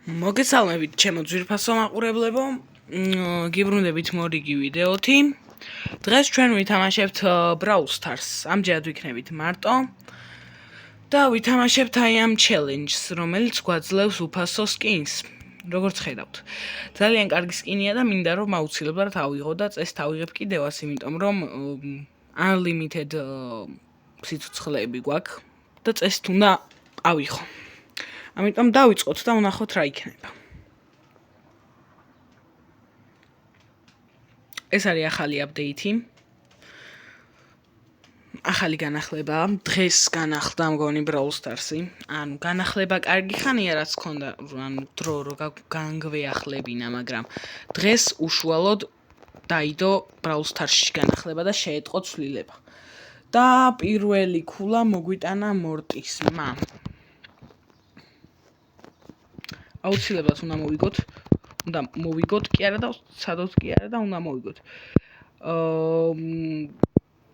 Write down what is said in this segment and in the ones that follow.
მოგესალმებით ჩემო ძვირფასო მაყურებლებო, გიბრუნდებით მორიგი ვიდეოთი. დღეს ჩვენ ვითამაშებთ Brawl Stars. ამჯერად ვიქნებით მარტო და ვითამაშებთ აი ამ challenge-ს, რომელიც გვაძლევს უფასო skins. როგორც ხედავთ, ძალიან კარგი skin-ია და მინდა რომ აუცილებლად ავიღო და წეს თავიღებ კიდევაც, იმიტომ რომ unlimited სიცოცხლეები გვაქვს და წესით უნდა ავიღო. ამიტომ დავიწყოთ და ვნახოთ რა იქნება. ეს არის ახალი აპდეიტი. ახალი განახლება, დღეს განახლდა მგონი Brawl Stars-ი. ანუ განახლება კარგი ხანია რაც ქონდა, ანუ დრო რო განგვეახლებინა, მაგრამ დღეს უშუალოდ დაიდო Brawl Stars-ში განახლება და შეეტყო ცვლილება. და პირველი ქულა მოგვიტანა მორტისმა. აუცილებლად უნდა მოვიგოთ კი არა და სადაც კი არა და უნდა მოვიგოთ.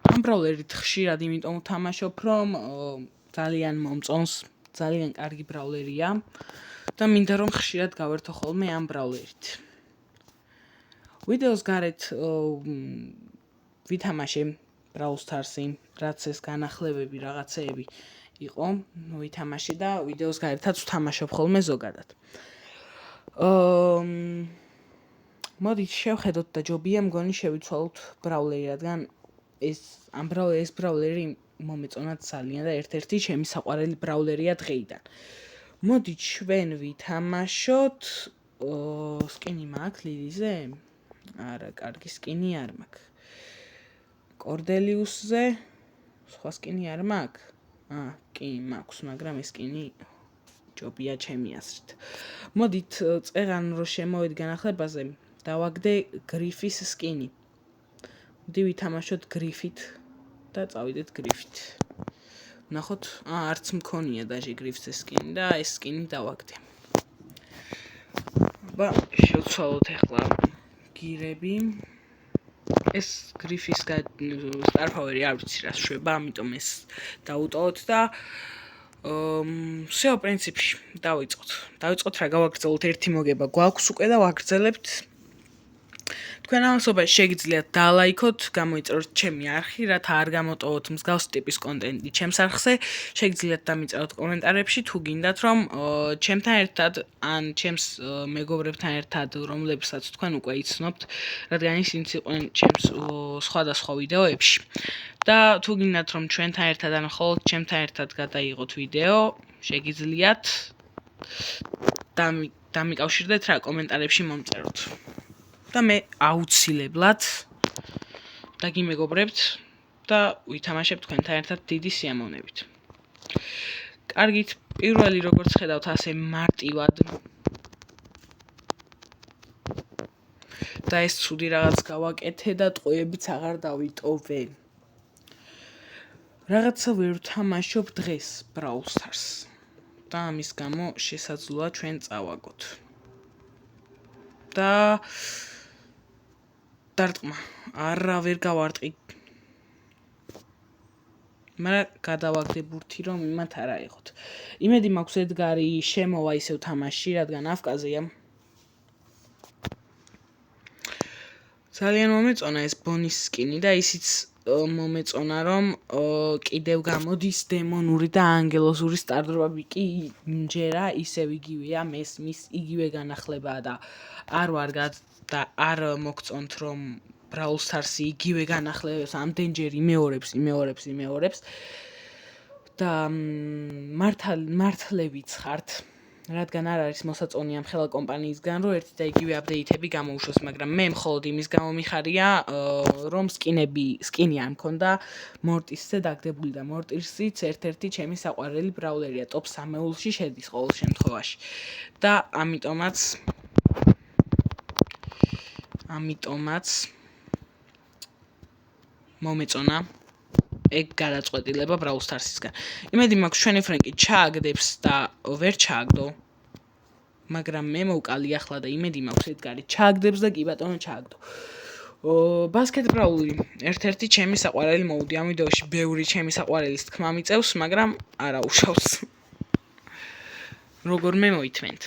ამ ბრაულერით ხშირად იმიტომ ვთამაშობ, რომ ძალიან მომწონს, ძალიან კარგი ბრაულერია და მინდა რომ ხშირად გავერთო ხოლმე ამ ბრაულერით. ვიდეოს გარეთ ვითამაშე Brawl Stars-ი, რაც ეს განახლებები რაღაცეები იყო, ვითამაშე და ვიდეოს გარეთაც ვთამაშობ ხოლმე ზოგადად. მოდით შევხედოთ და ჯობია მგონი შევიცვალოთ ბრაულერი, რადგან ეს ბრაულერი მომეწონათ ძალიან და ერთ-ერთი ჩემი საყვარელი ბრაულერია დღეიდან. მოდით ჩვენ ვითამაშოთ სკინი მაქვს ლილიზე? არა, კარგი სკინი არ მაქვს. კორდელიუსზე სხვა სკინი არ მაქვს? კი მაქვს, მაგრამ ეს სკინი ჯობია ჩემი აზრით. მოდით წეღან რო შემოვედი განახლებაზე, დავაგდე გრიფის სკინი. მოდი ვითამაშოთ გრიფით და წავიდეთ გრიფით. ვნახოთ, არც მქონია დაჟე გრიფს ეს სკინი და ეს სკინი დავაგდე. შევცვალოთ ახლა გირები. ეს გრიფის star power-ი არ ვიცი რა შვება, ამიტომ ეს დავუტოვოთ და всё, პრინციპში დავიწყოთ რა გავაგრძელოთ, ერთი მოგება გვაქვს უკვე და ვაგრძელებთ. თქვენ ამასობაში შეგიძლიათ დალაიქოთ, გამოიწეროთ ჩემი არხი, რათა არ გამოტოვოთ მსგავსი ტიპის კონტენტი ჩემს არხზე. შეგიძლიათ დამიწეროთ კომენტარებში თუ გინდათ რომ ჩემთან ერთად ან ჩემს მეგობრებთან ერთად, რომლებსაც თქვენ უკვე იცნობთ, რადგან ისინი იყვნენ ჩემს სხვადასხვა ვიდეოებში. და თუ გინდათ რომ ჩვენთან ერთად ან მხოლოდ ჩემთან ერთად გადაიღოთ ვიდეო, შეგიძლიათ დამიკავშირდეთ რა კომენტარებში მომწეროთ. და მე აუცილებლად დაგიმეგობრებთ და ვითამაშებთ თქვენთან ერთად დიდი სიამოვნებით. კარგით, პირველი როგორც ხედავთ, ასე მარტივად და ეს ცუდი რაღაც გავაკეთე და ტყვეებიც აღარ დავიტოვე. რაღაცა ვერ ვთამაშობ დღეს Brawl Stars და ამის გამო შესაძლოა ჩვენ წავაგოთ. და დარტყმა, არა ვერ გავარტყი. მაგრამ გადავაგდე ბურთი რომ იმათ არ აიღოთ. იმედი მაქვს ედგარი შემოვა ისევ თამაში, რადგან აფკაზია. ძალიან მომეწონა ეს ბონის სკინი და ისიც მომეწონა რომ კიდევ გამოდის დემონური და ანგელოზური სტარდროპები კი ჯერა ისევ იგივეა, მის იგივე განახლებაა და არ მოგწონთ რომ Brawl Stars-ი იგივე განახლებებს ამდენჯერ იმეორებს და მართლებით ხართ, რადგან არ არის მოსაწონი ამ ხელა კომპანიისგან რომ ერთი და იგივე აპდეიტები გამოუშვეს, მაგრამ მე მხოლოდ იმის გამო მიხარია რომ სკინი არ მქონდა მორტისზე დაგდებული და მორტისიც ერთ-ერთი ჩემი საყვარელი ბრაულერია, ტოპ 3-ში შედის ყოველ შემთხვევაში. და ამიტომაც მომეწონა ეგ გადაწყვეტილება Brawl Stars-ისგან. იმედი მაქვს ჩვენი ფრენკი ჩააგდებს და ვერ ჩააგდო. მაგრამ მე მოვკალი ახლა და იმედი მაქვს ედგარი ჩააგდებს და კი ბატონო ჩააგდო. ბასკეტ ბრაული ერთ-ერთი ჩემი საყვარელი მოუდი. ამ ვიდეოში ბევრი ჩემი საყვარელის თქმა მიწევს, მაგრამ არა უშავს. როგორმე მოითმენთ.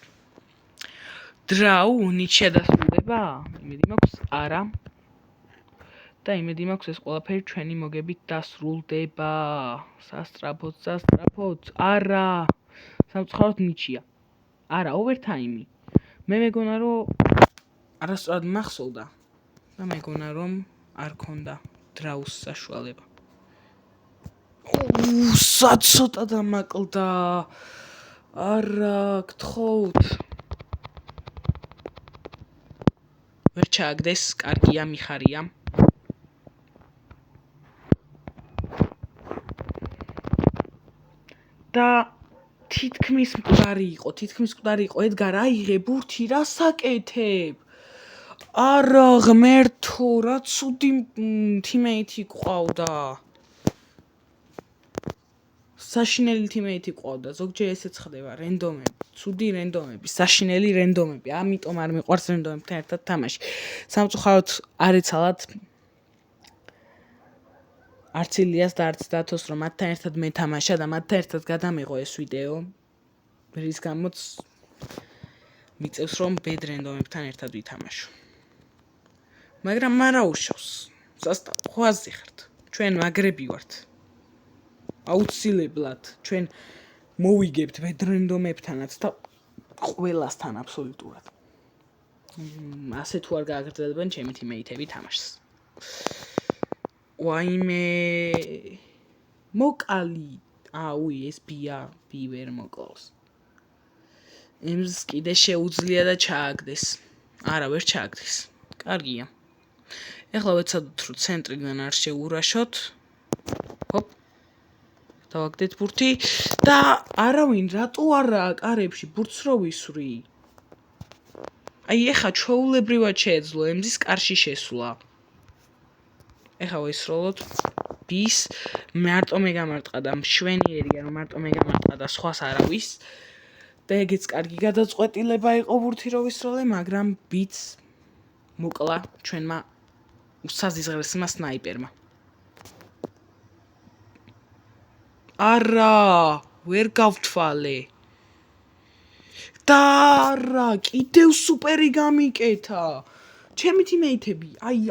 დრაუ ნიჩია დასრულდება? იმედი მაქვს არა. და იმედი მაქვს ეს ყველაფერი ჩვენი მოგებით დასრულდება. სასტრაფოდ. არა. სამწუხაროდ ნიჩია. არა, ოვერთაიმი. მე მეგონა რომ არასწორად მახსოვდა და მეგონა რომ არ ქონდა დრაუს საშუალება. საცოტა დამაკლდა. არა, გთხოვთ. ვერ ჩააგდეს, კარგია, მიხარია. და თითქმის მკვდარი იყო, ედგარ აიღე ბურთი, რა საკეთებ? არა, ღმერთო, რა ცუდი თიმეითი ყავდა. საშინელი თიმეითი ყავდა, ზოგჯერ ესეც ხდება, რენდომები, ცუდი რენდომები, საშინელი რენდომები, ამიტომ არ მიყვარს რენდომებთან ერთად თამაში. სამწუხაროდ არ ეცალათ არც ილიას და არც დათოს რომ მათთან ერთად მეთამაშა და მათთან ერთად გადამიღო ეს ვიდეო, რის გამოც მიწევს რომ ბედ რენდომებთან ერთად ვითამაშო. მაგრამ მარა უშავს. ხვაზე ხართ. ჩვენ მაგრები ვართ. აუცილებლად ჩვენ მოვიგებთ ბედ რენდომებთანაც და ყველასთან აბსოლუტურად. ასე თუ არ გააგრძელებენ ჩემი თიმეითები თამაშს. ვაიმე მოკალი. ეს ბი ვერ მოკლავს. იმს კიდე შეუძლია და ჩააგდეს. არა, ვერ ჩააგდეს. კარგია. ეხლა ვეცადოთ რომ ცენტრიდან არ შეურაშოთ. ჰოპ. დავაგდეთ ბურთი და არავინ რატო არა კარებში ბურთს რო ვისვრი? ეხლა ჩვეულებრივად შეეძლო ემზის კარში შესვლა. ეხლა ვისროლოთ ბის მარტო მე გამარტყა და მშვენიერია რომ მარტო მე გამარტყა და სხვას არავის. და ეგეც კარგი გადაწყვეტილება იყო ბურთი რო ვისროლე, მაგრამ ბიც მოკლა ჩვენმა უსაზღრესმა სნაიპერმა. არა, ვერ გავთვალე. და არა, კიდევ სუპერი გამიკეთა. ჩემი თიმეითები,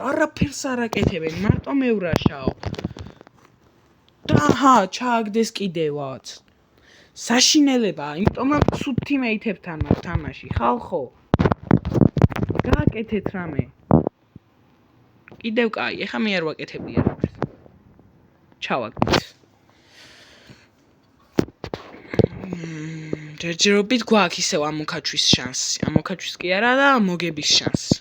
არაფერს არ აკეთებენ, მარტო მევრაშაო. და ჩააგდეს კიდევაც. საშინელებაა, იმიტომ რომ სულ თიმეითებთან მაქვს თამაში, ხალხო. გააკეთეთ რამე. კიდევ კაი, ეხა მე არ ვაკეთებდი არაფერს. ჩავაგდეთ. ჯერჯერობით გვაქვს ისევ ამოქაჩვის შანსი. ამოქაჩვის კი არა და მოგების შანსი.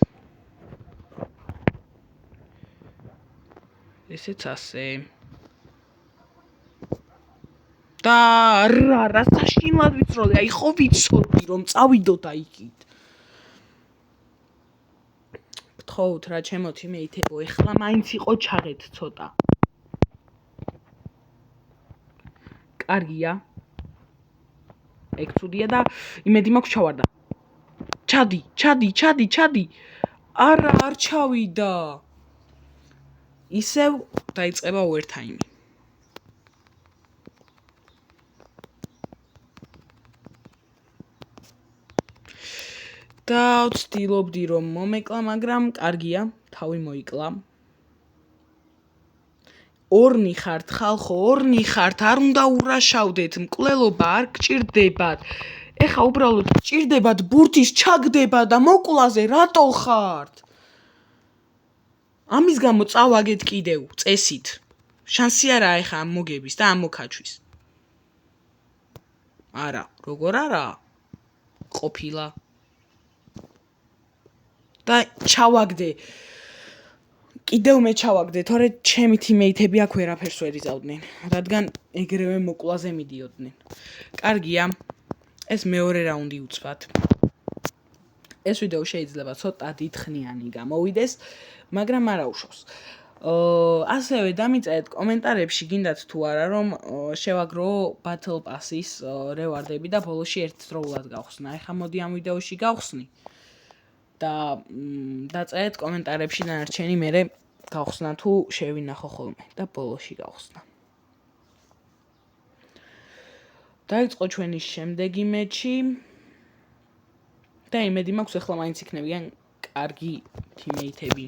ესეც ასე. და რა საშინლად ვიცროლე, ხო ვიცოდი რომ წავიდოთ იქით. გთხოვთ რა ჩემო თიმეითებო, ეხლა მაინც იყო ჩაღეთ ცოტა. კარგია. ეგ ცუდია და იმედი მაქვს ჩავარდა. ჩადი. არა, არ ჩავიდა. ისევ დაიწყება ოვერთაიმი. და ვცდილობდი რომ მომეკლა, მაგრამ კარგია, თავი მოიკლა. ორნი ხართ, ხალხო, არ უნდა ურაშავდეთ, მკვლელობა არ გჭირდებათ. ეხა უბრალოდ გჭირდებათ ბურთის ჩაგდება და მოკლაზე რატო ხართ? ამის გამო წავაგეთ კიდევ წესით. შანსი არაა ეხა ამ მოგების და ამ მოკაჩვის. არა, როგორ არა? ყოფილა. და ჩავაგდე. კიდევ მე ჩავაგდე, თორე ჩემი თიმეითები აქ ვერაფერს ვერ იზავდნენ, რადგან ეგრევე მოკლაზე მიდიოდნენ. კარგია. ეს მეორე რაუნდი უცბად. ეს ვიდეო შეიძლება ცოტა დიდხნიანი გამოვიდეს, მაგრამ არა უშავს. ასევე დამიწერეთ კომენტარებში გინდათ თუ არა რომ შევაგრო Battle Pass-ის რევარდები და ბოლოში ერთდროულად გავხსნა. ეხლა მოდი ამ ვიდეოში გავხსნი. და დაწერეთ კომენტარებში დანარჩენი მერე გავხსნა თუ შევინახო ხოლმე და ბოლოში გავხსნა. დაიწყო ჩვენი შემდეგი მეჩი. და იმედი მაქვს ახლა მაინც იქნებიან კარგი teammate-ები.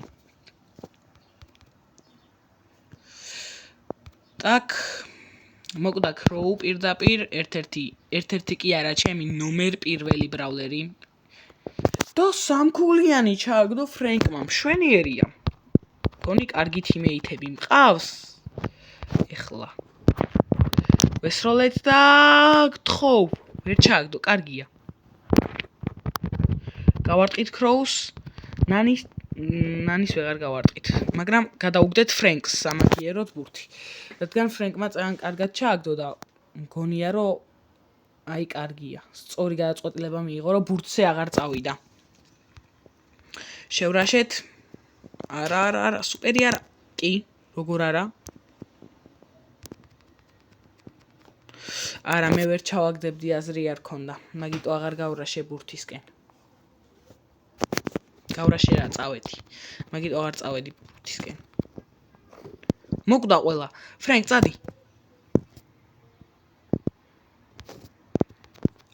Так, მოკვდა Crow პირდაპირ, ერთ-ერთი კი არა, ჩემი ნომერ პირველი ბრავლერი. და სამქულიანი ჩააგდო ფრენკმა, მშვენიერია. გონი კარგი teammate-ები მყავს. ეხლა ვესროლეთ და გთხოვ, ვერ ჩააგდო, კარგია. გავარტყით Crows, ნანის ვეღარ გავარტყით, მაგრამ გადაუგდეთ ფრენკს სამაგიეროდ ბურთი. რადგან ფრენკმა ძალიან კარგად ჩააგდო და მგონია რომ აი კარგია. სწორი გადაწყვეტილება მიიღო, რომ ბურთზე აღარ წავიდა. შევრაშეთ. არა, სუპერი არა. კი, როგორ არა? არა, მე ვერ ჩავაგდებდი, აზრი არ ქონდა. მაგიტო აღარ გავრაშე ბურთისკენ. გავრაშე რა, წავედი. მაგიტო აღარ წავედი ბურთისკენ. მოკვდა ყველა. ფრენკ, წადი.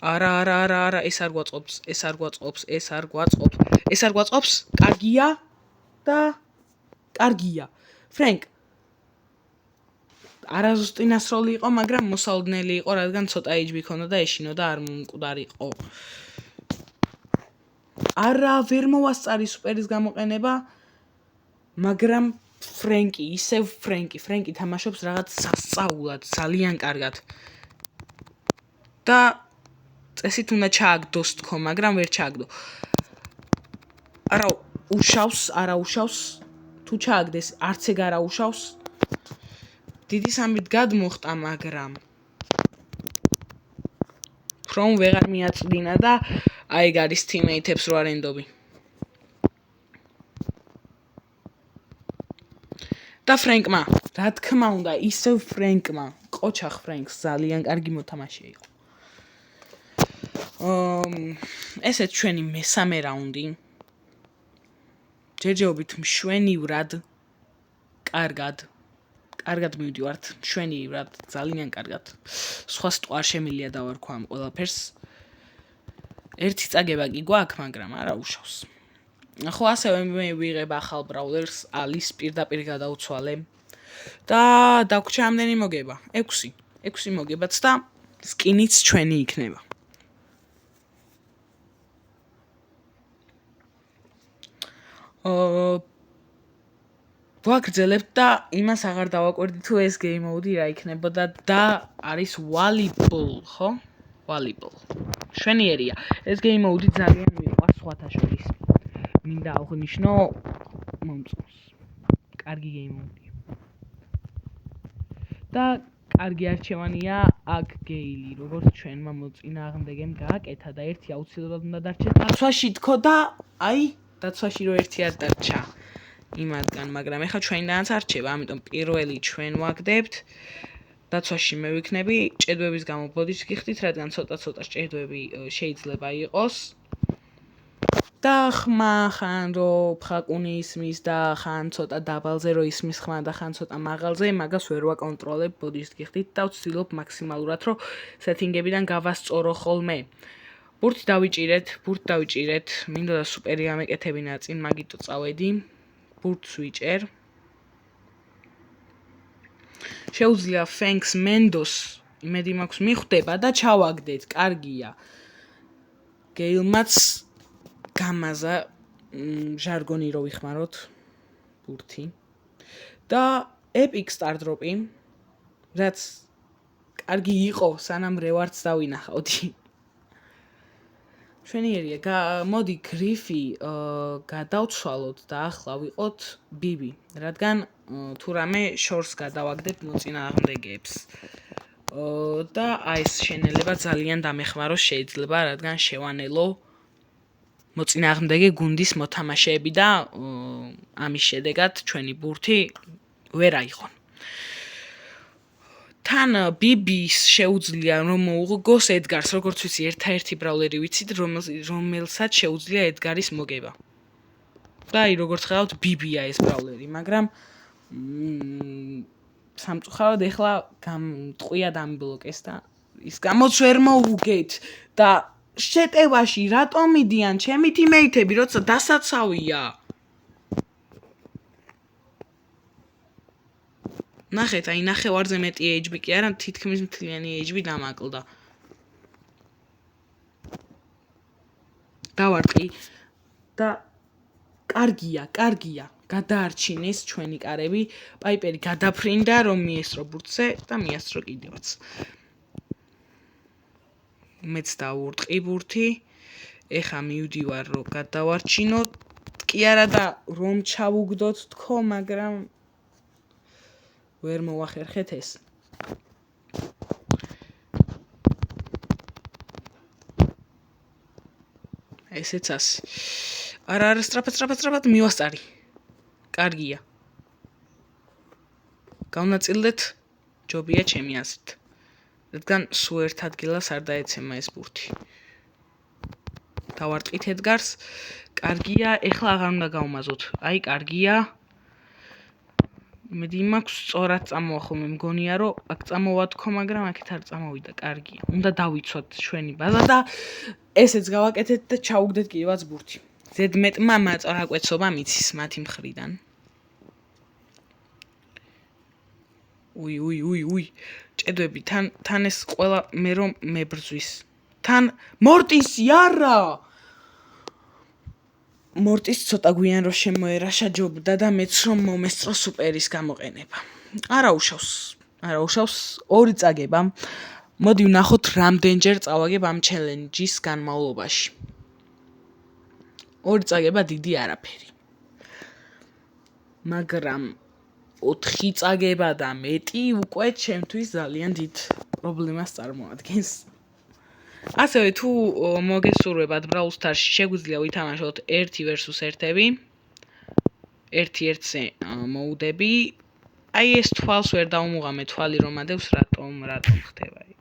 არა, ეს არ გვაწყობს. კარგია და კარგია. ფრენკ. არაზუსტი ნასროლი იყო, მაგრამ მოსალოდნელი იყო, რადგან ცოტა HP ქონდა და ეშინო და არ მომკვდარიყო. არა, ვერ მოვასწარი სუპერის გამოყენება, მაგრამ ფრენკი თამაშობს რაღაც სასწაულად, ძალიან კარგად. და წესით უნდა ჩააგდოს თქო, მაგრამ ვერ ჩააგდო. არა უშავს, თუ ჩააგდეს, არც ეგ არა უშავს. დიდი სამით გადმოხტა, მაგრამ From ვეღარ მიაწვდინა და აი ეგ არის teammate-ებს რო არ ენდობი. და ფრენკმა, რა თქმა უნდა, ისევ ფრენკმა, ყოჩახ ფრენკს ძალიან კარგი მოთამაშე იყო. ესეც ჩვენი მესამე რაუნდი. ჯერჯერობით მშვენივრად, კარგად მივდივართ, მშვენივრად, ძალიან კარგად. სხვა სიტყვა არ შემიძლია დავარქვა ამ ყველაფერს. ერთი წაგება კი გვაქვს, მაგრამ არა უშავს. ხო, ასევე მე ვიღებ ახალ ბრაულერს, ალის პირდაპირ გადავცვალე. და დაგვრჩა ამდენი მოგება, 6 მოგებაც და სკინიც ჩვენი იქნება. ვაგრძელებთ და იმას აღარ დავაკვირდი თუ ეს game mode რა იქნებოდა და არის volleyball, ხო? Volleyball. შვენიერია. ეს game mode ძალიან მიყვარს სხვათა შორის. მინდა აღნიშნო მომწონს. კარგი game mode. და კარგი არჩევანია აქ გეილი, როგორც ჩვენმა მოწინააღმდეგემ გააკეთა და ერთი აუცილებლად უნდა დარჩეს დაცვაში თქო და აი დაცვაში რო ერთი არ დარჩა იმადგან, მაგრამ ეხლა ჩვენიდანაც არჩევა, ამიტომ პირველი ჩვენ ვაგდებთ. დაცვაში მე ვიქნები, ჭედვების გამო ბოდიშს გიხდით, რადგან ცოტა ჭედვები შეიძლება იყოს. და ხმა ხან რო ფხაკუნი ისმის და ხან ცოტა დაბალზე რო ისმის ხმა და ხან ცოტა მაღალზე, მაგას ვერ ვაკონტროლებ, ბოდიშს გიხდით და ვცდილობ მაქსიმალურად რომ სეტინგებიდან გავასწორო ხოლმე. ბურთი დავიჭირეთ, მინდოდა სუპერი გამეკეთებინა წინ, მაგიტო წავედი. ბურთს ვიჭერ. შეუძლია Fangs Mendos იმედი მაქვს მიხვდება და ჩავაგდეთ, კარგია. გეილმაც გამაზა ჟარგონი რო ვიხმაროთ ბურთი. და Epic Star Drop-ი, რაც კარგი იყო, სანამ რევარდს დავინახავდი. შვენიერია, მოდი გრიფი გადავცვალოთ და ახლა ვიყოთ ბიბი, რადგან თუ რამე შორს გადავაგდებ მოწინააღმდეგეებს. და აი ეს შენელება ძალიან დამეხმაროს შეიძლება, რადგან შევანელო მოწინააღმდეგე გუნდის მოთამაშეები და ამის შედეგად ჩვენი ბურთი ვერ აიღონ. თან ბიბის შეუძლია რომ მოუღოს ედგარს, როგორც ვიცი, ერთ-ერთი ბრაულერი ვიცით, რომელსაც შეუძლია ედგარის მოგება. და აი როგორც ხედავთ, ბიბია ეს ბრაულერი, მაგრამ სამწუხაროდ ეხლა ტყვია დამიბლოკეს და ის გამოც ვერ მოუგეთ და შეტევაში რატომ მიდიან ჩემი თიმეითები, როცა დასაცავია? ნახეთ, აი ნახევარზე მეტი HP კი არა, თითქმის მთლიანი HP დამაკლდა. დავარტყი და კარგია. გადაარჩინეს ჩვენი კარები, პაიპერი გადაფრინდა, რომ მიესრო ბურთზე და მიასწრო კიდევაც. მეც დავურტყი ბურთი. ეხა მივდივარ, რომ გადავარჩინოთ. კი არა და რომ ჩავუგდოთ თქო, მაგრამ ვერ მოვახერხეთ ეს. ესეც ასე. არა, სწრაფად მივასწარი. კარგია. გავნაწილდეთ, ჯობია ჩემი აზრით. რადგან სულ ერთ ადგილას არ დაეცემა ეს ბურთი. დავარტყით ედგარს. კარგია, ეხლა აღარ უნდა გავმაზოთ. აი, კარგია. იმედი მაქვს, სწორად წამოვა ხოლმე მგონია, რომ აქ წამოვა თქო, მაგრამ აქეთ არ წამოვიდა. კარგია. უნდა დავიცვათ ჩვენი ბაზა და ესეც გავაკეთეთ და ჩაუგდეთ კიდევაც ბურთი. ზედმეტმა მაწვაკვეცობა მიცის მათი მხრიდან. უი. ჭედვები თან ეს ყველა მე რომ მებრძვის. თან მორტისი არა! მორტის ცოტა გვიან რომ შემოერაშა ჯობდა და მეც რომ მომესწრო სუპერის გამოყენება. არა უშავს 2 წაგება. მოდი ვნახოთ რამდენჯერ წავაგებ ამ ჩელენჯის განმავლობაში. 2 წაგება დიდი არაფერი. მაგრამ 4 წაგება და მეტი უკვე ჩემთვის ძალიან დიდ პრობლემას წარმოადგენს. ასევე თუ მოგესურვებათ Brawl Stars-ში შეგვიძლია ვითამაშოთ 1 versus 1-ები. 1-1-ზე მოუდები. აი ეს თვალს ვერ დავუმუღამე, თვალი რომ ადევს, რატომ ხდება ეგ.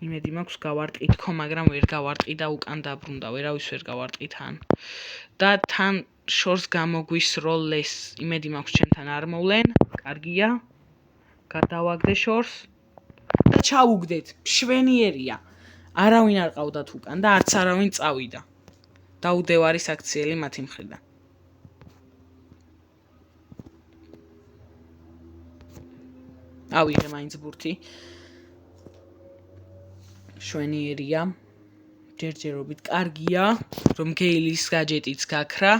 იმედი მაქვს გავარტყი თქო, მაგრამ ვერ გავარტყი და უკან დაბრუნდა, ვერავის ვერ გავარტყი თან. და თან შორს გამოგვისროლეს. იმედი მაქვს ჩემთან არ მოვლენ. კარგია. გადავაგდე შორს და ჩავუგდეთ. მშვენიერია. არავინ არ ყავდათ უკან და არც არავინ წავიდა. დაუდევარი საქციელი მათი მხრიდან. ავიღე მაინც ბურთი. შვენიერია. ჯერჯერობით კარგია, რომ გეილის გაჯეტიც გაქრა.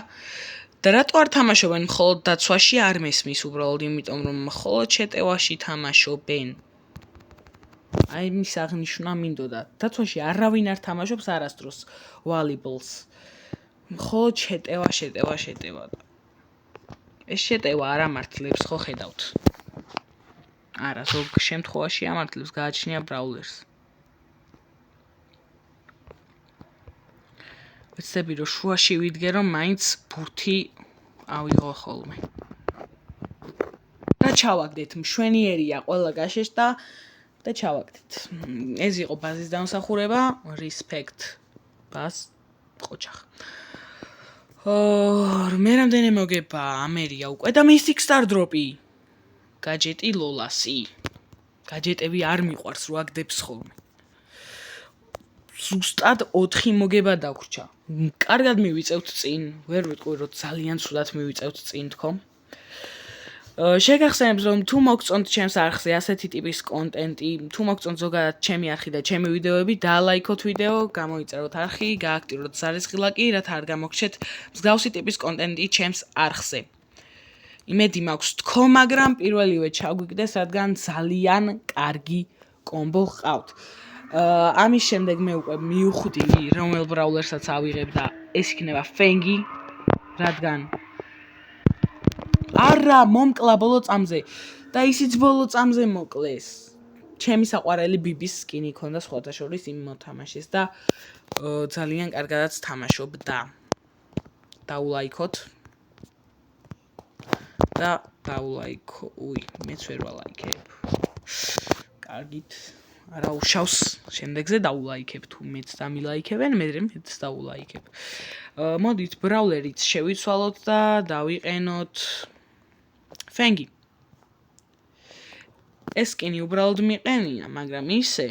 და რატო არ თამაშობენ მხოლოდ დაცვაში არ მესმის უბრალოდ იმიტომ რომ მხოლოდ შეტევაში თამაშობენ. აი მის აღნიშვნა მინდოდა. დაცვაში არავინ არ თამაშობს არასდროს ვალიბლს. მხოლოდ შეტევა. ეს შეტევა არ ამართლებს, ხო ხედავთ? არა, ზოგ შემთხვევაში ამართლებს, გააჩნია ბრაულერს. ვეცდები რომ შუაში ვიდგე რომ მაინც ბურთი ავიღო ხოლმე. და ჩავაგდეთ, მშვენიერია, ყველა გაშეშდა და ჩავაგდეთ. ეს იყო ბაზის დამსახურება, respect ბაზ ყოჩახ. მე რამდენი მოგება ამერია უკვე და Mystic Star Drop-ი. გაჯეტი ლოლასი. გაჯეტები არ მიყვარს რო აგდებს ხოლმე. ზუსტად 4 მოგება დაგვრჩა. კარგად მივიწევთ წინ, ვერ ვიტყვი რომ ძალიან ცუდად მივიწევთ წინ თქო. შეგახსენებთ რომ თუ მოგწონთ ჩემს არხზე ასეთი ტიპის კონტენტი, თუ მოგწონთ ზოგადად ჩემი არხი და ჩემი ვიდეოები, დალაიქოთ ვიდეო, გამოიწეროთ არხი, გააქტიუროთ ზარისხი ლაიკი, რათა არ გამოგჩეთ მსგავსი ტიპის კონტენტი ჩემს არხზე. იმედი მაქვს თქო, მაგრამ პირველივე ჩაგვიგდეს, რადგან ძალიან კარგი კომბო ყავთ. ამის შემდეგ მე უკვე მივხვდი რომელ ბრაულერსაც ავიღებ და ეს იქნება Fengi, რადგან არა მომკლა ბოლო წამზე და ისიც ბოლო წამზე მოკლეს. ჩემი საყვარელი ბიბის სკინი ქონდა სხვათა შორის იმ მოთამაშეს და ძალიან კარგადაც თამაშობდა. დაულაიქოთ. და დაულაიქო. მეც ვერ ვალაიქებ. კარგით. არა უშავს, შემდეგზე დაულაიქებ თუ მეც დამილაიქებენ, მე მეც დაულაიქებ. მოდით ბრაულერიც შევიცვალოთ და დავიყენოთ Fengi. ეს სკინი უბრალოდ მიყენია, მაგრამ ისე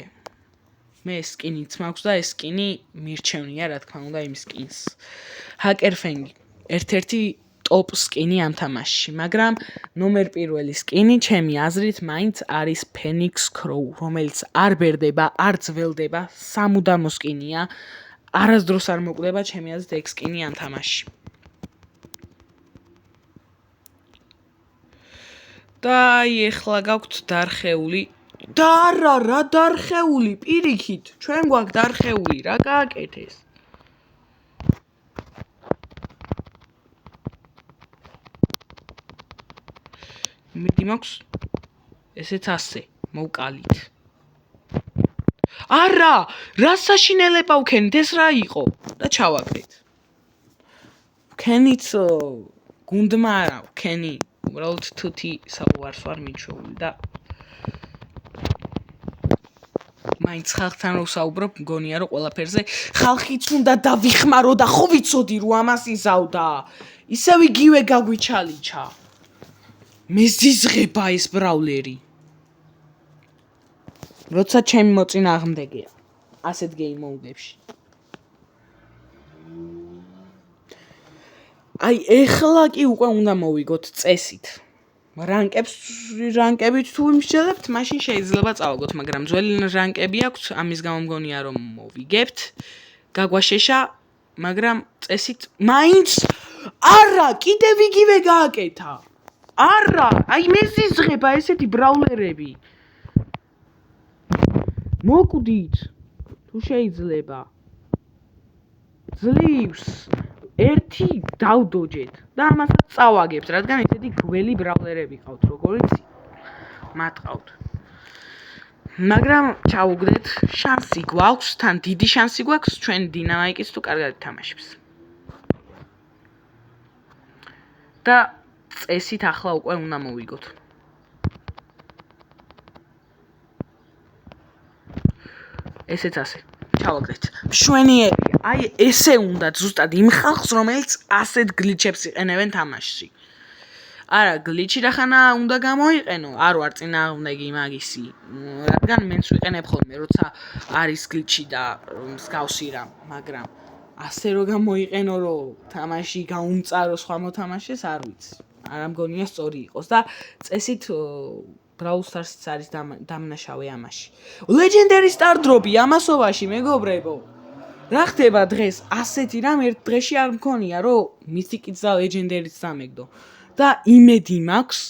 მე სკინიც მაქვს და ეს სკინი მირჩევნია, რა თქმა უნდა, იმ სკინს. ჰაკერფენგი ერთ-ერთი ტოპ სკინი ამ თამაშში, მაგრამ ნომერ პირველი სკინი ჩემი აზრით მაინც არის ფენიქს ქროუ, რომელიც არ ბერდება, არ ძველდება, სამუდამო სკინია. არასდროს არ მოკვდება ჩემი აზრით ეგ სკინი ამ თამაშში. და ეხლა გაქვთ დარხეული და რა დარხეული პირიქით ჩვენ გვაქვს დარხეული რა გააკეთეს მიდი მაქვს ესეც ასე მოვკალით არა რა საშინელება ვქენით ეს რა იყო და ჩავაგდეთ ვქენით გუნდმა არა ვქენი უბრალოდ თუთი საუბარს ვარ მიჩვეული და მაინც ხალხთან რო საუბრობ მგონია რომ ყველაფერზე ხალხიც უნდა დავიხმარო და ხო ვიცოდი რომ ამას იზავდა ისევ იგივე გაგვიჩალიჩა მეზიზღება ეს ბრაულერი როცა ჩემი მოწინააღმდეგეა ასეთ გეიმ-მოდებში აი ეხლა კი უკვე უნდა მოვიგოთ წესით რანკებით თუ იმსჯელებთ, მაშინ შეიძლება წავაგოთ, მაგრამ ძველი რანკები აქვს, ამის გამო მგონია რომ მოვიგებთ. გაგვაშეშა, მაგრამ წესით მაინც არა, კიდევ იგივე გააკეთა. არა, აი მეზიზღება ესეთი ბრაულერები. მოკვდით, თუ შეიძლება. ძლივს ერთი დავდოჯეთ და ამასაც წავაგებთ, რადგან ესეთი გველი ბრაულერები ყავთ, როგორც მათყავთ. მაგრამ ჩავუგდეთ, შანსი გვაქვს, თან დიდი შანსი გვაქვს, ჩვენ დინამიკის თუ კარგად თამაშებს. და წესით ახლა უკვე უნდა მოვიგოთ. ესეც ასე. ჩავაგდეთ. მშვენიერია. აი ესე უნდა ზუსტად იმ ხალხს, რომელიც ასეთ გლიჩებს იყენებენ თამაშში. არა, გლიჩი რახანა უნდა გამოიყენო, არ ვარ წინააღმდეგი მაგისი. რადგან მენც ვიყენებ ხოლმე, როცა არის გლიჩი და მსგავსი რამ, მაგრამ ასე რომ გამოიყენო, რომ თამაში გაუმწარო სხვა მოთამაშეს, არ ვიცი. არა მგონია სწორი იყოს და წესით Brawl Stars-იც არის დამნაშავე ამაში. Legendary Star Drop-ი ამასობაში, მეგობრებო. რა ხდება დღეს? ასეთი რამ ერთ დღეში არ მქონია, რომ Mythic-იც და Legendary-ც დამეგდო. და იმედი მაქვს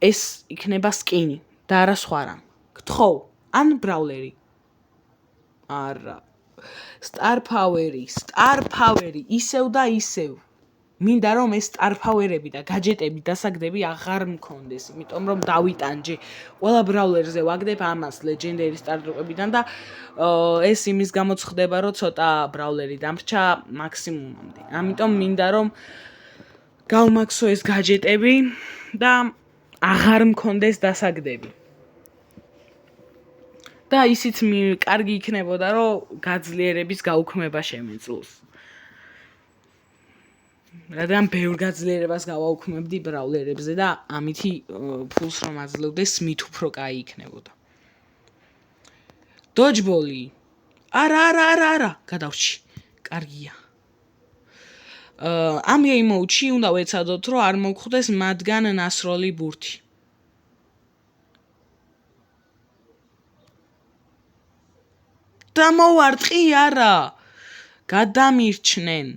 ეს იქნება სკინი და არა სხვა რამ. გთხოვ, ან Brawler-ი. არა. Star Power-ი, ისევ და ისევ. მინდა რომ ეს Star Power-ები და გაჯეტები დასაგდები აღარ მქონდეს, იმიტომ რომ დავიტანჯე. ყველა Brawler-ზე ვაგდებ ამას Legendary Star Drop-ებიდან და ეს იმის გამოც ხდება, რომ ცოტა Brawler-ი დამრჩა მაქსიმუმამდე. ამიტომ მინდა რომ გავმაქსო ეს გაჯეტები და აღარ მქონდეს დასაგდები. და ისიც კარგი იქნებოდა, რომ გაძლიერების გაუქმება შემეძლოს. რადგან ბევრ გაძლიერებას გავაუქმებდი Brawler-ებზე და ამითი ფულს რომ აძლევდეს, მით უფრო კაი იქნებოდა. Dodgeball-ი. არა, გადავრჩი. კარგია. ამ game-ში უნდა ვეცადოთ, რომ არ მოგხვდეს მათგან ნასროლი ბურთი. და მოვარტყი არა. გადამირჩნენ.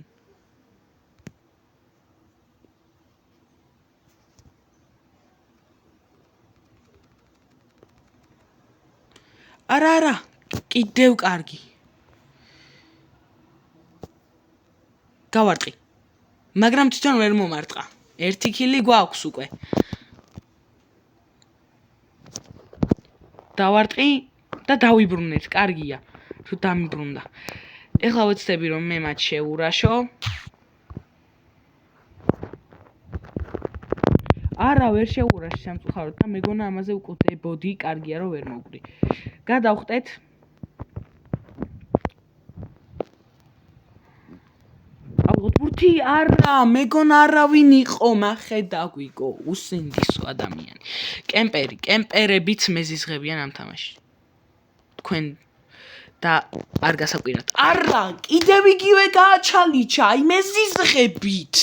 არა, კიდევ კარგი. გავარტყი. მაგრამ თვითონ ვერ მომარტყა. ერთი კილი გვაქვს უკვე. დავარტყი და დავიბრუნეთ, კარგია. თუ დამიბრუნდა. ეხლა ვეცდები რომ მე მათ შეურაშო. არა, ვერ შეურაში სამწუხაროდ და მეგონა ამაზე ვკვდებოდი, კარგია რომ ვერ მოვკვდი. გადავხტეთ. ავიღოთ ბურთი, არა, მეგონა არავინ იყო, მახედა გვიგო, უსინდისო ადამიანი. კემპერებიც მეზიზღებიან ამ თამაშში. თქვენ და არ გასაკვირად. არა, კიდევ იგივე გააჩალიჩა, აი მეზიზღებით.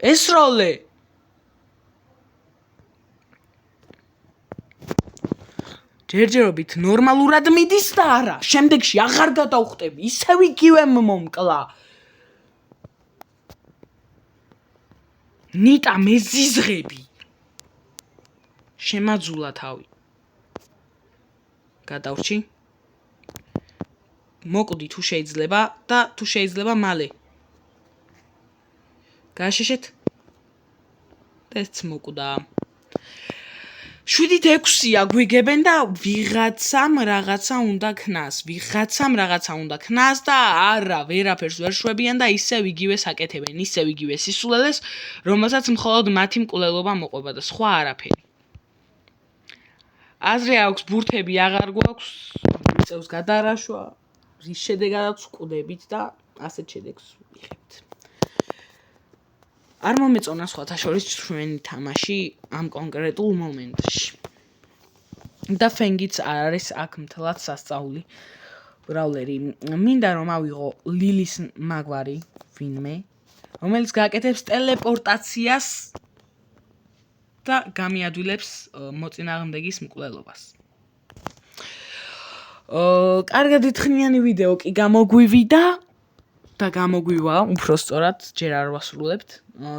ეს როლე ჯერჯერობით ნორმალურად მიდის და არა, შემდეგში აღარ გადავხტები, ისევ იგივე მომკლა. ნიტა მეზიზღები. შემაძულა თავი. გადავრჩი. მოკვდი თუ შეიძლება და თუ შეიძლება მალე. გაშეშეთ. ეს მოკვდა. 7-6-ია გვიგებენ და ვიღაცამ რაღაცა უნდა ქნას და არა ვერაფერს ვერ შვებიან და ისევ იგივეს აკეთებენ, ისევ იგივე სისულელეს, რომელსაც მხოლოდ მათი მკვლელობა მოყვება და სხვა არაფერი. აზრი აქვს ბურთები აღარ გვაქვს, მიწევს გადარაშვა, რის შედეგადაც ვკვდებით და ასეთ შედეგს ვიღებთ. არ მომეწონა სხვათა შორის ჩვენი თამაში ამ კონკრეტულ მომენტში. და ფენგიც არ არის აქ მთლად სასწაული ბრაულერი. მინდა რომ ავიღო ლილის მაგვარი ვინმე, რომელიც გააკეთებს ტელეპორტაციას და გამიადვილებს მოწინააღმდეგის მკვლელობას. კარგად ითხრიანი ვიდეო კი გამოგვივიდა და გამოგვივა, უფრო სწორად, ჯერ არ ვასრულებთ.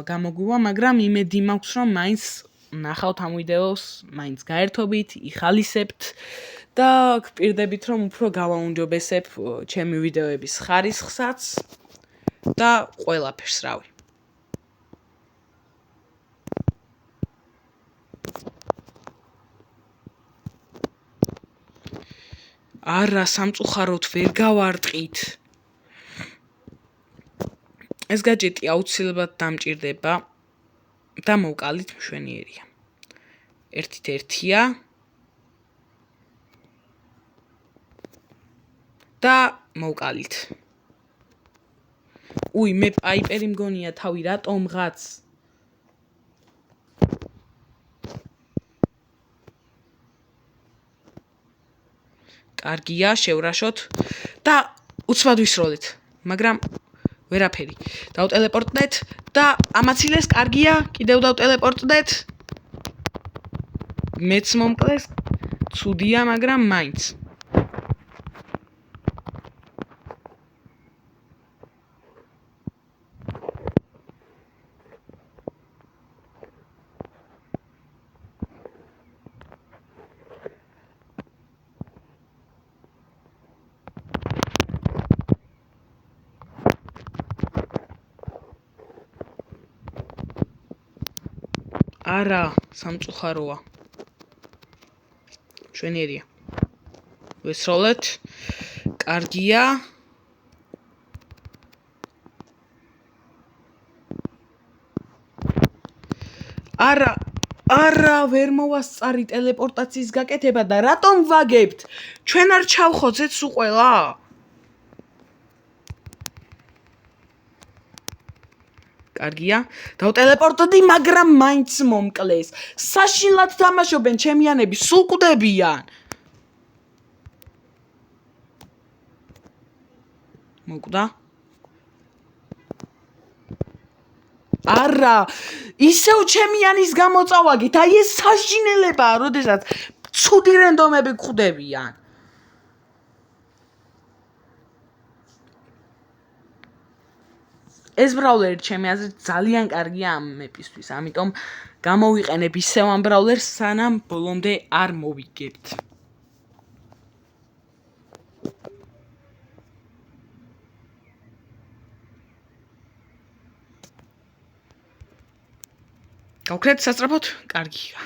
გამოგვივა, მაგრამ იმედი მაქვს, რომ მაინც ნახავთ ამ ვიდეოს, მაინც გაერთობით, იხალისებთ და გპირდებით, რომ უფრო გავაუმჯობესებ ჩემი ვიდეოების ხარისხსაც და ყველაფერს, რავი. არა, სამწუხაროდ ვერ გავარტყით. ეს გაჯეტი აუცილებლად დამჭირდება და მოვკალით მშვენიერია. ერთით ერთია და მოვკალით. უი, მე პაიპერი მგონია თავი რატომღაც. კარგია, შევრაშოთ და უცბად ვისროლეთ, მაგრამ ვერაფერი. დავტელეპორტდეთ და ამაცილეს, კარგია, კიდევ დავტელეპორტდეთ. მეც მომკლეს, ცუდია, მაგრამ მაინც. არა, სამწუხაროა. მშვენიერია. ვესროლეთ. კარგია. არა, ვერ მოვასწარი ტელეპორტაციის გაკეთება და რატომ ვაგებთ? ჩვენ არ ჩავხოცეთ სულ ყველა? კარგია, დავტელეპორტდი, მაგრამ მაინც მომკლეს. საშინლად თამაშობენ ჩემიანები, სულ კვდებიან. მოკვდა? არა, ისევ ჩემიანის გამოწავაგეთ, აი ეს საშინელებაა, როდესაც ცუდი რენდომები კვდებიან. ეს ბრაულერი ჩემი აზრით ძალიან კარგია ამ მეპისთვის, ამიტომ გამოვიყენებ ისევ ამ ბრაულერს, სანამ ბოლომდე არ მოვიგებთ. გავკრეთ სასწრაფოდ? კარგია.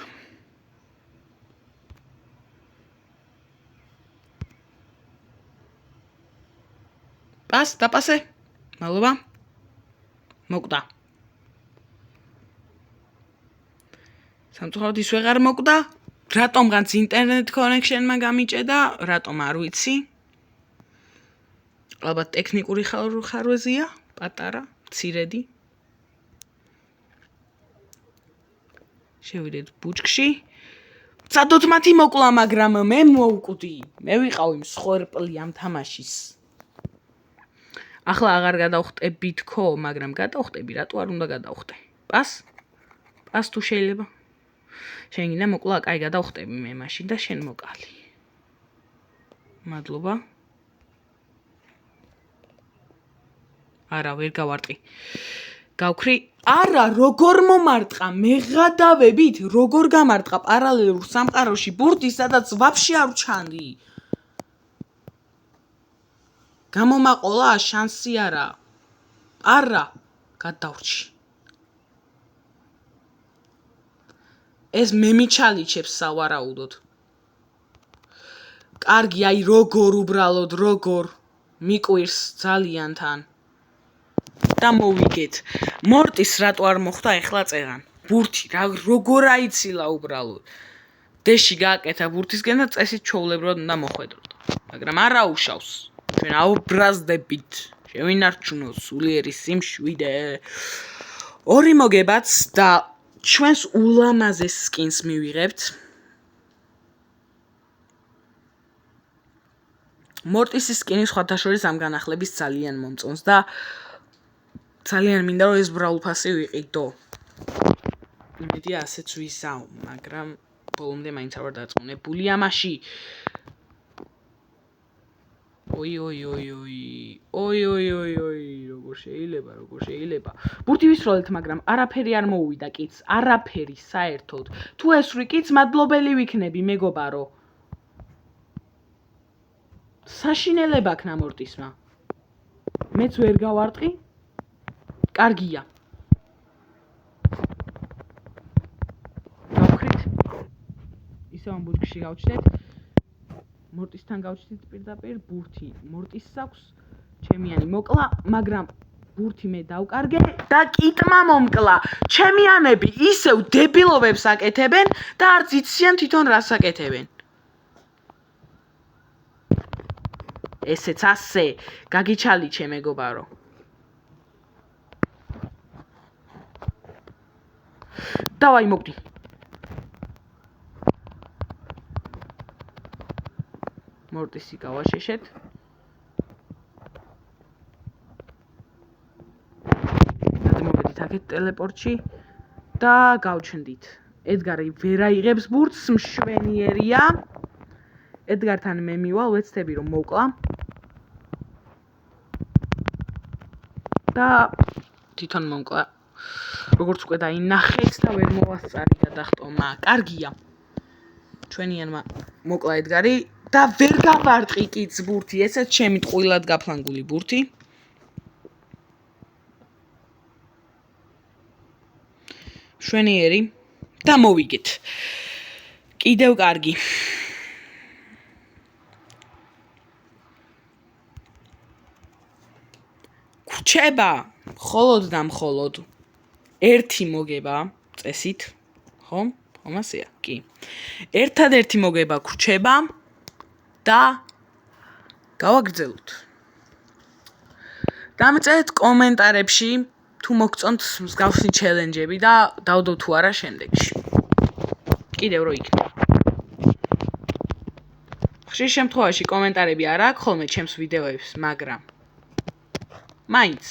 დაპასე. მადლობა. მოკვდა. სამწუხაროდ ის ვეღარ მოკვდა. რატომღაც ინტერნეტ კონექშენმა გამიჭედა, რატომ არ ვიცი. ალბათ ტექნიკური ხარვეზია, პატარა, მცირედი. შევიდეთ ბუჩქში. ცადოთ მათი მოკლა, მაგრამ მე მოვკვდი. მე ვიყავი მსხვერპლი ამ თამაშის. ახლა აღარ გადავხტებითქო, მაგრამ გადავხტები, რატო არ უნდა გადავხტე? პას თუ შეიძლება? შენ გინდა მოკლა, კაი გადავხტები მე მაშინ და შენ მოკალი. მადლობა. არა, ვერ გავარტყი. გავქრი, არა, როგორ მომარტყა, მეღადავებით, როგორ გამარტყა პარალელურ სამყაროში ბურთი, სადაც ვაფშე არ ჩანდი. გამომაყოლა, შანსი არა. არა, გადავრჩი. ეს მე მიჩალიჩებს სავარაუდოდ. კარგი, აი როგორ უბრალოდ, როგორ მიკვირს ძალიან თან. და მოვიგეთ. მორტის რატო არ მოხდა ეხლა წერან? ბურთი როგორ აიცილა უბრალოდ. დეში გააკეთა ბურთისგან და წესით ჩაულებრად უნდა მოხვედროთ. მაგრამ არ აუშავს. ჩვენ აუბრაზდებით. შევინარჩუნოთ სულიერი სიმშვიდე. ორი მოგებაც და ჩვენს ულამაზეს სკინს მივიღებთ. მორტის სკინი სხვათა შორის ამ განახლების ძალიან მომწონს და ძალიან მინდა რომ ეს ბრაულფასი ვიყიდო. იმედია ასეც ვიზავ, მაგრამ ბოლომდე მაინც არ ვარ დარწმუნებული ამაში. როგორ შეიძლება. ბურთი ვისროლეთ, მაგრამ არაფერი არ მოუვიდა კიც, არაფერი საერთოდ. თუ ესვრი კიც, მადლობელი ვიქნები, მეგობარო. საშინელება ქნა მორტისმა. მეც ვერ გავარტყი. კარგია. გავხრით. ისევ ამ ბუჩქში გავჩნდეთ. მორტისთან გავჩნდით პირდაპირ ბურთი. მორტის აქვს ჩემიანი მოკლა, მაგრამ ბურთი მე დავკარგე და კიტმა მომკლა. ჩემიანები ისევ დებილობებს აკეთებენ და არც იციან თვითონ რას აკეთებენ. ესეც ასე გაგიჩალიჩე მეგობარო. დავაი მოგდი. მორტისი გავაშეშეთ. გადმოვედით აქეთ ტელეპორტში და გავჩნდით. ედგარი ვერ აიღებს ბურთს, მშვენიერია. ედგართან მე მივალ, ვეცდები რომ მოკლა. და თვითონ მომკლა. როგორც უკვე დაინახეთ და ვერ მოვასწარია დახტომა. კარგია. ჩვენიანმა მოკლა ედგარი და ვერ გავარტყი კიც ბურთი, ესეც ჩემი ტყუილად გაფლანგული ბურთი. შვენიერი და მოვიგეთ. კიდევ კარგი. ქრჩება მხოლოდ და მხოლოდ ერთი მოგება წესით, ხო? ხომასია? კი. ერთადერთი მოგება ქრჩება და გავაგრძელოთ. დამწერეთ კომენტარებში თუ მოგწონთ მსგავსი ჩელენჯები და დავდო თუ არა შემდეგში. კიდევ რო იქნება. ხშირ შემთხვევაში კომენტარები არ აქვს ხოლმე ჩემს ვიდეოებს, მაგრამ მაინც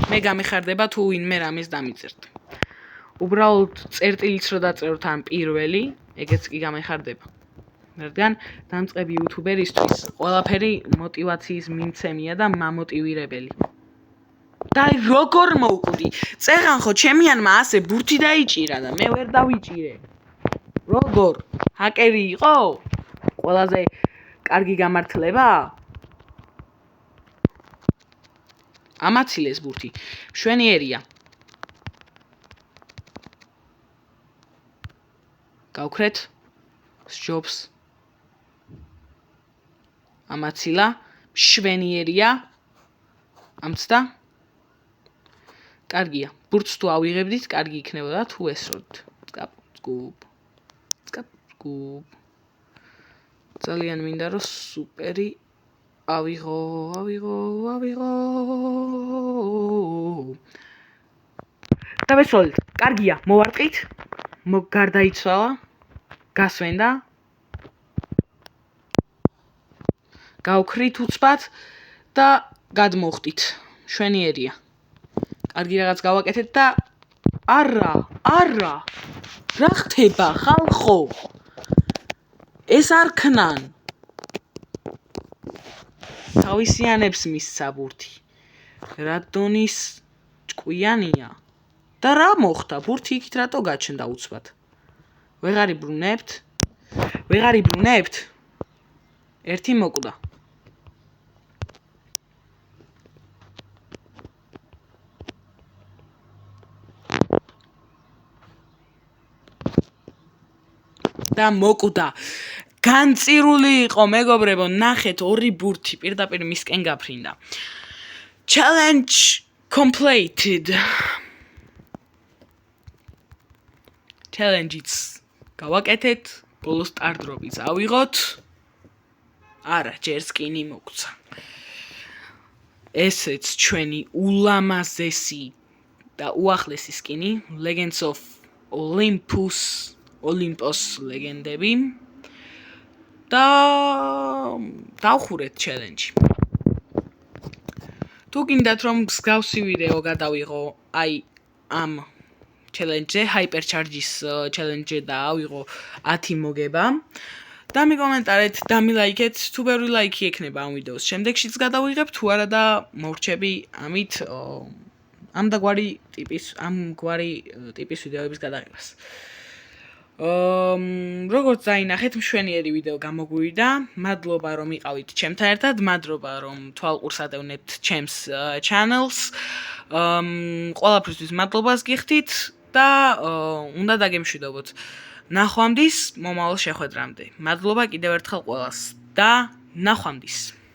მე გამეხარდება თუ ვინმე რამეს დამიწერთ. უბრალოდ წერტილიც რო დაწეროთ ამ პირველი, ეგეც კი გამეხარდება. რადგან დამწყები იუთუბერისთვის ყველაფერი მოტივაციის მიმცემია და მამოტივირებელი. და როგორ მოვკვდი? წერან ხო ჩემიანმა ასე ბურთი დაიჭირა და მე ვერ დავიჭირე. როგორ? ჰაკერი იყო? ყველაზე კარგი გამართლება? ამაცილეს ბურთი. შვენიერია. გავქრეთ. სჯობს. ამაცილა. შვენიერია. ამცდა. კარგია. ბურთს თუ ავიღებდით, კარგი იქნებოდა თუ ესროდით. წკაპ. ძალიან მინდა რომ სუპერი ავიღო. დავესროლეთ. კარგია, მოვარტყით. გარდაიცვალა, გასვენდა, გავქრით უცბად და გადმოვხდით. შვენიერია. კარგი რაღაც გავაკეთეთ და არა, რა ხდება ხალხო? ეს არ ქნან. თავისიანებს მისცა ბურთი. რა დონის ჭკვიანია და რა მოხდა? ბურთი იქით რატო გაჩნდა უცბად? ვეღარ იბრუნებთ? ერთი მოკვდა. და მოკვდა. განწირული იყო, მეგობრებო, ნახეთ ორი ბურთი პირდაპირ მისკენ გაფრინდა. Challenge completed. Challenge-იც გავაკეთეთ, ბოლო სტარტდროპიც ავიღოთ. არა, ჯერ სკინი მოგცა. ესეც ჩვენი ულამაზესი და უახლესი სკინი, Legends of Olympus ლეგენდები. და დავხურეთ challenge-ი. თუ გინდათ რომ მსგავსი ვიდეო გადავიღო, აი ამ challenge-ზე, Hypercharge-ის challenge-ზე და ავიღო 10 მოგება. და მიკომენტარეთ, დამილაიქეთ, თუ ბევრი ლაიქი ექნება ამ ვიდეოს. შემდეგშიც გადავიღებ თუ არა და მორჩები ამით ამგვარი ტიპის ვიდეოების გადაღებას. როგორც დაინახეთ, მშვენიერი ვიდეო გამოგვივიდა. მადლობა რომ იყავით ჩემთან ერთად, მადლობა რომ თვალყურს ადევნებთ ჩემს channels. ყველაფრისთვის მადლობას გიხდით და უნდა დაგემშვიდობოთ. ნახვამდის მომავალ შეხვედრამდე. მადლობა კიდევ ერთხელ ყველას და ნახვამდის.